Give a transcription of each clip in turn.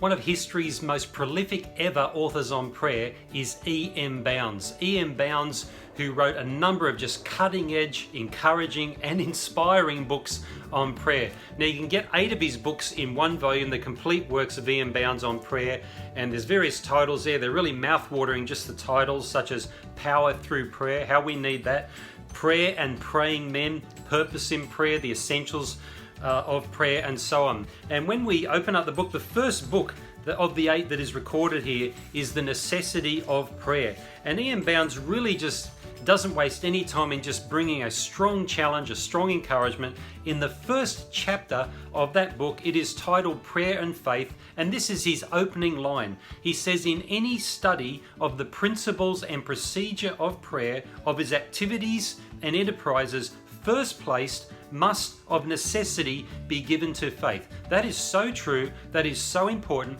One of history's most prolific ever authors on prayer is E.M. Bounds. E.M. Bounds, who wrote a number of just cutting-edge, encouraging and inspiring books on prayer. Now you can get 8 of his books in one volume, the complete works of E.M. Bounds on prayer, and there's various titles there. They're really mouth-watering, just the titles, such as Power Through Prayer, how we need that, Prayer and Praying Men, Purpose in Prayer, the Essentials of Prayer, and so on. And when we open up the book, the first book of the 8 that is recorded here is The Necessity of Prayer. And E.M. Bounds really just doesn't waste any time in just bringing a strong challenge, a strong encouragement. In the first chapter of that book, it is titled Prayer and Faith, and this is his opening line. He says, in any study of the principles and procedure of prayer, of his activities and enterprises, first placed must of necessity be given to faith. That is so true. That is so important.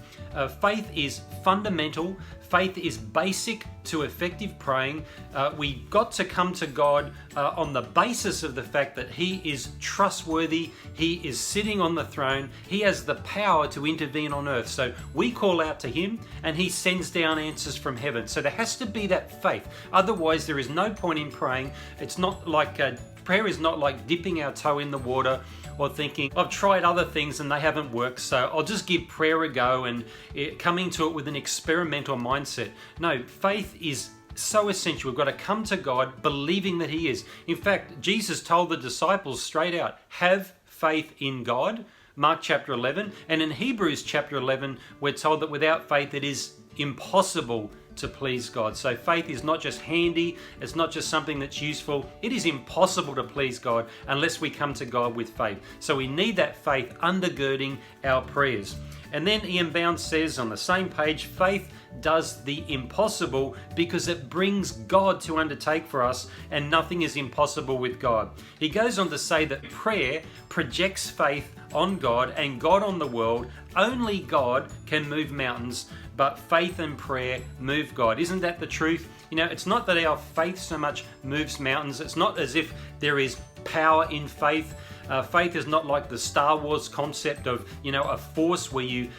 Faith is fundamental. Faith is basic to effective praying. We got to come to God on the basis of the fact that He is trustworthy. He is sitting on the throne. He has the power to intervene on earth. So we call out to Him and He sends down answers from heaven. So there has to be that faith. Otherwise, there is no point in praying. It's not like prayer is not like dipping our toe in the water or thinking, I've tried other things and they haven't worked, so I'll just give prayer a go, and coming to it with an experimental mindset. No, faith is so essential. We've got to come to God believing that He is. In fact, Jesus told the disciples straight out, have faith in God, Mark chapter 11. And in Hebrews chapter 11, we're told that without faith it is impossible to please God. So faith is not just handy, it's not just something that's useful. It is impossible to please God unless we come to God with faith. So we need that faith undergirding our prayers. And then E.M. Bounds says on the same page, faith does the impossible because it brings God to undertake for us, and nothing is impossible with God. He goes on to say that prayer projects faith on God and God on the world. Only God can move mountains, but faith and prayer move God. Isn't that the truth? You know, it's not that our faith so much moves mountains. It's not as if there is power in faith. Faith is not like the Star Wars concept of, a force where you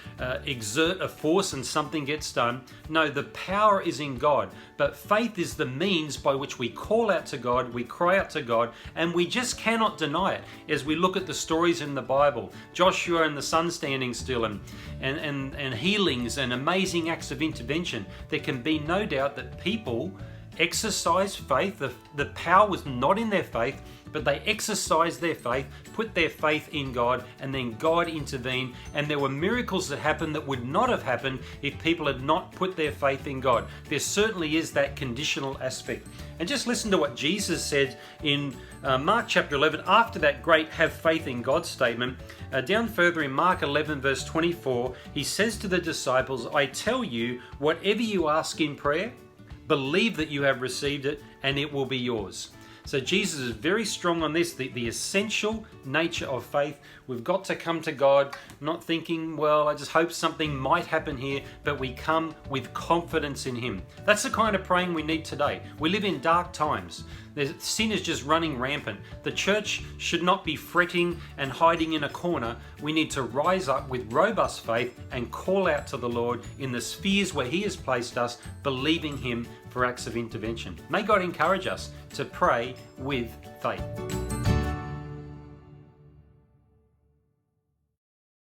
exert a force and something gets done. No, the power is in God. But faith is the means by which we call out to God, we cry out to God, and we just cannot deny it. As we look at the stories in the Bible, Joshua and the sun standing still, and healings and amazing acts of intervention, there can be no doubt that people exercise faith. The power was not in their faith, but they exercised their faith, put their faith in God, and then God intervened, and there were miracles that happened that would not have happened if people had not put their faith in God. There certainly is that conditional aspect. And just listen to what Jesus said in Mark chapter 11, after that great have faith in God statement. Down further in Mark 11 verse 24, He says to the disciples, I tell you, whatever you ask in prayer, believe that you have received it and it will be yours. So Jesus is very strong on this, the essential nature of faith. We've got to come to God not thinking, well, I just hope something might happen here, but we come with confidence in Him. That's the kind of praying we need today. We live in dark times. Sin is just running rampant. The church should not be fretting and hiding in a corner. We need to rise up with robust faith and call out to the Lord in the spheres where He has placed us, believing Him for acts of intervention. May God encourage us to pray with faith.